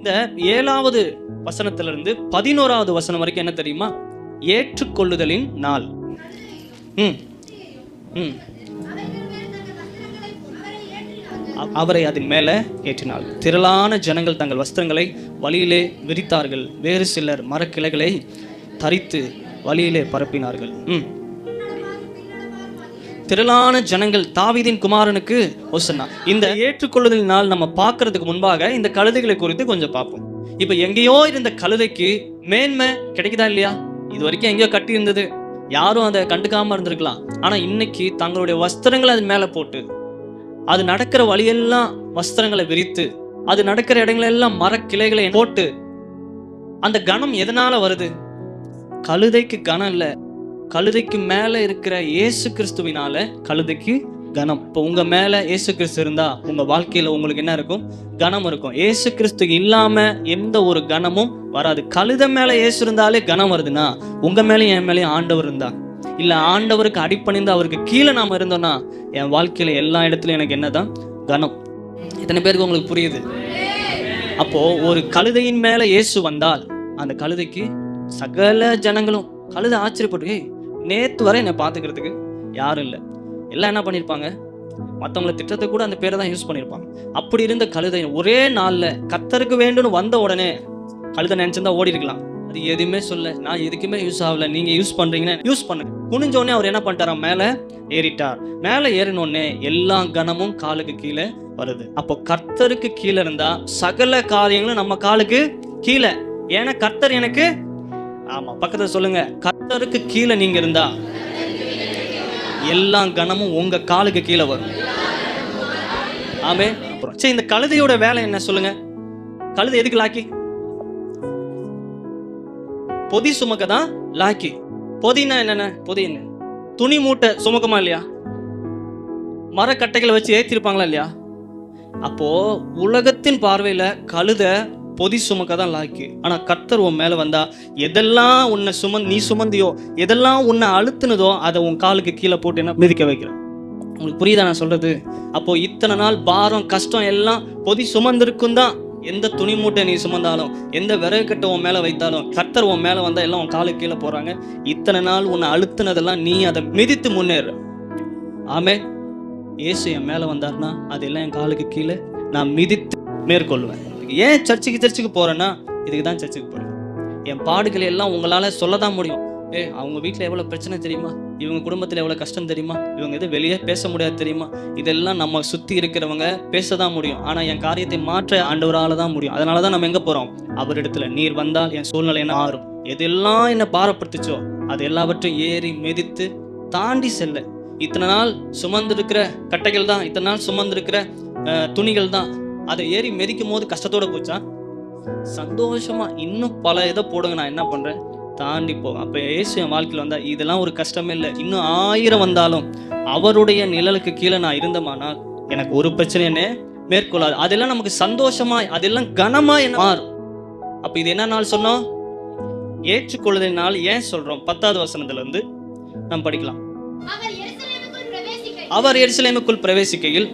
இந்த 7வது வசனத்திலிருந்து 11வது வசனம் வரைக்கும் என்ன தெரியுமா? ஏற்றுக்கொள்ளுதலின் நாள். அவரை அதன் மேல ஏற்றினாள். திரளான ஜனங்கள் தங்கள் வஸ்திரங்களை வழியிலே விரித்தார்கள். வேறு சிலர் மரக்கிளைகளை தரித்து வழியிலே பரப்பினார்கள். திரளான ஜனங்கள் தாவீதின் குமாரனுக்கு ஓசன்னா. இந்த ஏற்றுக்கொள்ளுதல் நாள் நம்ம பார்க்கறதுக்கு முன்பாக இந்த கழுதைகளை குறித்து கொஞ்சம் பார்ப்போம். இப்ப எங்கேயோ இருந்த கழுதைக்கு மேன்மை கிடைக்குதா இல்லையா? இது வரைக்கும் எங்கேயோ கட்டி இருந்தது, யாரும் அதை கண்டுக்காம இருந்திருக்கலாம். ஆனா இன்னைக்கு தங்களுடைய வஸ்திரங்களை அது மேல போட்டு, அது நடக்கிற வழியெல்லாம் வஸ்திரங்களை விரித்து, அது நடக்கிற இடங்களெல்லாம் மரக்கிளைகளை போட்டு, அந்த கணம் எதனால வருது? கழுதைக்கு கணம் இல்ல, கழுதைக்கு மேல இருக்கிற இயேசு கிறிஸ்துவினால கழுதைக்கு கணம். இப்போ உங்க மேல இயேசு கிறிஸ்து இருந்தா உங்க வாழ்க்கையில உங்களுக்கு என்ன இருக்கும்? கணம் இருக்கும். இயேசு கிறிஸ்து இல்லாம எந்த ஒரு கணமும் வராது. கழுதை மேல இயேசு இருந்தாலே கணம் வருதுன்னா, உங்க மேலேயும் என் மேலேயும் ஆண்டவர் இருந்தா, இல்ல ஆண்டவருக்கு அடிப்பணிந்து அவருக்கு கீழே நாம இருந்தோம்னா, என் வாழ்க்கையில எல்லா இடத்துலயும் எனக்கு என்னதான்? கணம். இத்தனை பேருக்கு உங்களுக்கு புரியுது? அப்போ ஒரு கழுதையின் மேல இயேசு வந்தால் அந்த கழுதைக்கு சகல ஜனங்களும், கழுதை ஆச்சரியப்பட்டு, நேத்து வரை என்னை பார்த்துக்கிறதுக்கு யாரும் இல்லை, எல்லாம் என்ன பண்ணியிருப்பாங்க? மற்றவங்களை திட்டத்தை கூட அந்த பேரை தான் யூஸ் பண்ணியிருப்பாங்க. அப்படி இருந்த கழுதை ஒரே நாள்ல கர்த்தருக்கு வேண்டும்னு வந்த உடனே, கழுதை நினைச்சிருந்தா ஓடி இருக்கலாம், அது எதுவுமே சொல்ல, நான் எதுக்குமே யூஸ் ஆகல, நீங்க யூஸ் பண்றீங்கன்னா யூஸ் பண்ணுங்க. குனிஞ்சோடனே அவர் என்ன பண்ணிட்டாரா? மேல ஏறிட்டார். மேல ஏறினோடனே எல்லா கணமும் காலுக்கு கீழே வருது. அப்போ கர்த்தருக்கு கீழே இருந்தா சகல காரியங்களும் நம்ம காலுக்கு கீழே. ஏன்னா கர்த்தர் எனக்கு, ஆமா பக்கத்துல சொல்லுங்க, கர்த்தருக்கு கீழே நீங்க இருந்தா எல்லா கணமும் உங்க காலுக்கு கீழே வரும். ஆமே. சரி, இந்த கழுதையோட வேலை என்ன சொல்லுங்க? கழுதை எதுக்கு லாக்கி? பொதி சுமக்க தான் லாக்கி. பொதினா என்னென்ன? பொதி என்ன? துணி மூட்டை சுமக்கமா இல்லையா? மரக்கட்டைகளை வச்சு ஏற்றிருப்பாங்களா இல்லையா? அப்போ உலகத்தின் பார்வையில கழுதை பொதி சுமக்க தான் லாக்கி. ஆனா கர்த்தர் உன் மேல வந்தா, எதெல்லாம் உன்னை நீ சுமந்தியோ, எதெல்லாம் உன்னை அழுத்துனதோ அதை உன் காலுக்கு கீழே போட்டு என்ன மிதிக்க வைக்கிறேன். உங்களுக்கு புரியுதா நான் சொல்றது? அப்போ இத்தனை நாள் பாரம் கஷ்டம் எல்லாம் பொதி சுமந்திருக்கும் தான். எந்த துணி மூட்டை நீ சுமந்தாலும், எந்த விறகு கட்டை உன் மேல வைத்தாலும், கர்த்தர் உன் மேல வந்தா எல்லாம் உன் காலுக்கு கீழே போறாங்க. இத்தனை நாள் உன்னை அழுத்துனதெல்லாம் நீ அதை மிதித்து முன்னேறு. ஆமே. இயேசு என் மேல வந்தார்னா அதெல்லாம் என் காலுக்கு கீழே நான் மிதித்து மேற்கொள்வேன். ஏன் சர்ச்சுக்கு போறேன்னா, இதுக்கு தான் சர்ச்சுக்கு போறேன். என் பாடுகளை எல்லாம் உங்களால சொல்லதான் முடியும். அவங்க வீட்டுல எவ்வளவு பிரச்சனை தெரியுமா? இவங்க குடும்பத்துல எவ்வளவு கஷ்டம் தெரியுமா? இவங்க எது வெளியே பேச முடியாது தெரியுமா? இதெல்லாம் நம்ம சுத்தி இருக்கிறவங்க பேசதான் முடியும். ஆனா என் காரியத்தை மாற்ற ஆண்டவரால தான் முடியும். அதனாலதான் நம்ம எங்க போறோம்? அவரிடத்துல. நீர் வந்தால் என் சூழ்நிலை என்ன மாறும். எதெல்லாம் என்ன பாரப்படுத்துச்சோ அது எல்லாவற்றையும் ஏறி மிதித்து தாண்டி செல்ல. இத்தனை நாள் சுமந்திருக்கிற கட்டைகள் தான், இத்தனை நாள் சுமந்திருக்கிற துணிகள் தான், அதை ஏறி மிதிக்கும் போது கஷ்டத்தோட போச்சா? சந்தோஷமா இன்னும் பல இதை போடுங்க, நான் என்ன பண்றேன்? தாண்டி போகும். அப்ப இயேசு என் வாழ்க்கையில் வந்தா இதெல்லாம் ஒரு கஷ்டமே இல்லை. இன்னும் 1000 வந்தாலும் அவருடைய நிழலுக்கு கீழே நான் இருந்தமானால் எனக்கு ஒரு பிரச்சனை என்ன மேற்கொள்ளாது. அதெல்லாம் நமக்கு சந்தோஷமா, அதெல்லாம் கனமா என்ன மாறும். அப்ப இது என்ன நாள் சொன்னோம்? ஏற்றுக்கொள்ளுதல் நாள். ஏன் சொல்றோம்? 10வது வசனத்துல இருந்து நம்ம படிக்கலாம். அவர் எருசலேமுக்குள் பிரவேசிக்கையில்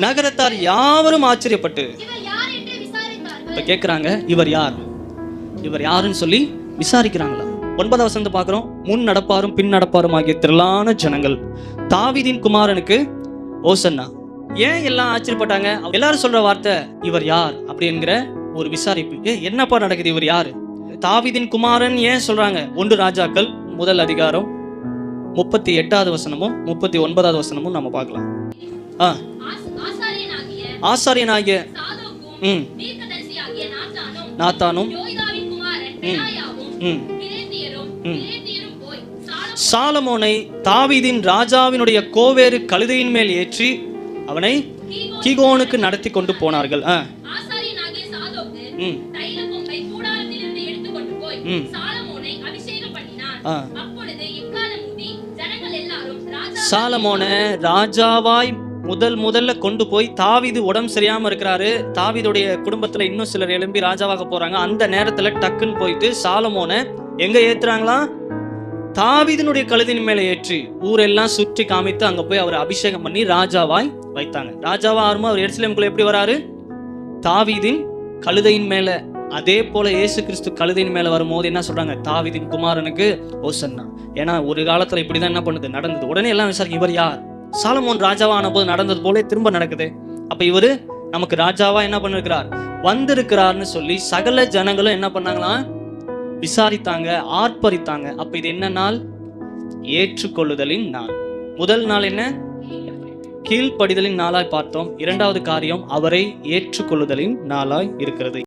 நகரத்தார் யாவரும் ஆச்சரியப்பட்டு இப்ப கேட்கிறாங்க, இவர் யார், இவர் யாருன்னு சொல்லி விசாரிக்கிறாங்களா? 9வது வசனத்தை பார்க்கிறோம். முன் நடப்பாரும் பின் நடப்பாரும் ஆகிய திரளான ஜனங்கள் தாவீதின் குமாரனுக்கு ஓசன்னா. ஏன் எல்லாம் ஆச்சரியப்பட்டாங்க? எல்லாரும் சொல்ற வார்த்தை இவர் யார் அப்படிங்கிற ஒரு விசாரிப்பு. என்னப்பா நடக்குது? இவர் யாரு? தாவீதின் குமாரன் ஏன் சொல்றாங்க? 1 ராஜாக்கள் 1 அதிகாரம் 38வது வசனமும் 39வது வசனமும் நம்ம பார்க்கலாம். ஆசாரியனாகிய நாத்தானும் சாலமோனை தாவீதின் ராஜாவினுடைய கோவேறு கழுதையின் மேல் ஏற்றி அவனை கீகோனுக்கு நடத்தி கொண்டு போனார்கள். சாலமோனை ராஜாவாய் முதல்ல கொண்டு போய், தாவீது உடம்பு சரியாம இருக்கிறாரு, தாவீதுடைய குடும்பத்துல இன்னும் சிலர் எழும்பி ராஜாவாக போறாங்க. அந்த நேரத்துல டக்குன்னு போயிட்டு சாலமோனை எங்க ஏத்துறாங்களா? தாவீதினுடைய கழுதின் மேல ஏற்றி ஊரெல்லாம் சுற்றி காமித்து அங்க போய் அவர் அபிஷேகம் பண்ணி ராஜாவாய் வைத்தாங்க. ராஜாவா ஆறுமா அவர் எருசலேமுக்குள்ள எப்படி வராரு? தாவீதின் கழுதையின் மேல, அதே போல இயேசு கிறிஸ்து கழுதையின் மேல வரும்போது என்ன சொல்றாங்க? தாவீதின் குமாரனுக்கு ஓசன்னா. ஏன்னா ஒரு காலத்துல இப்படிதான் என்ன பண்ணுது, நடந்தது. உடனே எல்லாம் விசாரிக்க, இவர் யார்? சாலமோன் ராஜாவான போது நடந்தது போல திரும்ப நடக்குது. அப்ப இவரு நமக்கு ராஜாவா என்ன பண்ணிருக்கிறார், வந்திருக்கிறார்னு சொல்லி சகல ஜனங்களும் என்ன பண்ணாங்களாம், விசாரித்தாங்க, ஆர்ப்பரித்தாங்க. அப்ப இது என்ன நாள்? ஏற்றுக்கொள்ளுதலின் நாள். முதல் நாள் என்ன? கீழ்ப்படிதலின் நாளாய் பார்த்தோம். இரண்டாவது காரியம் அவரை ஏற்றுக்கொள்ளுதலின் நாளாய் இருக்கிறது.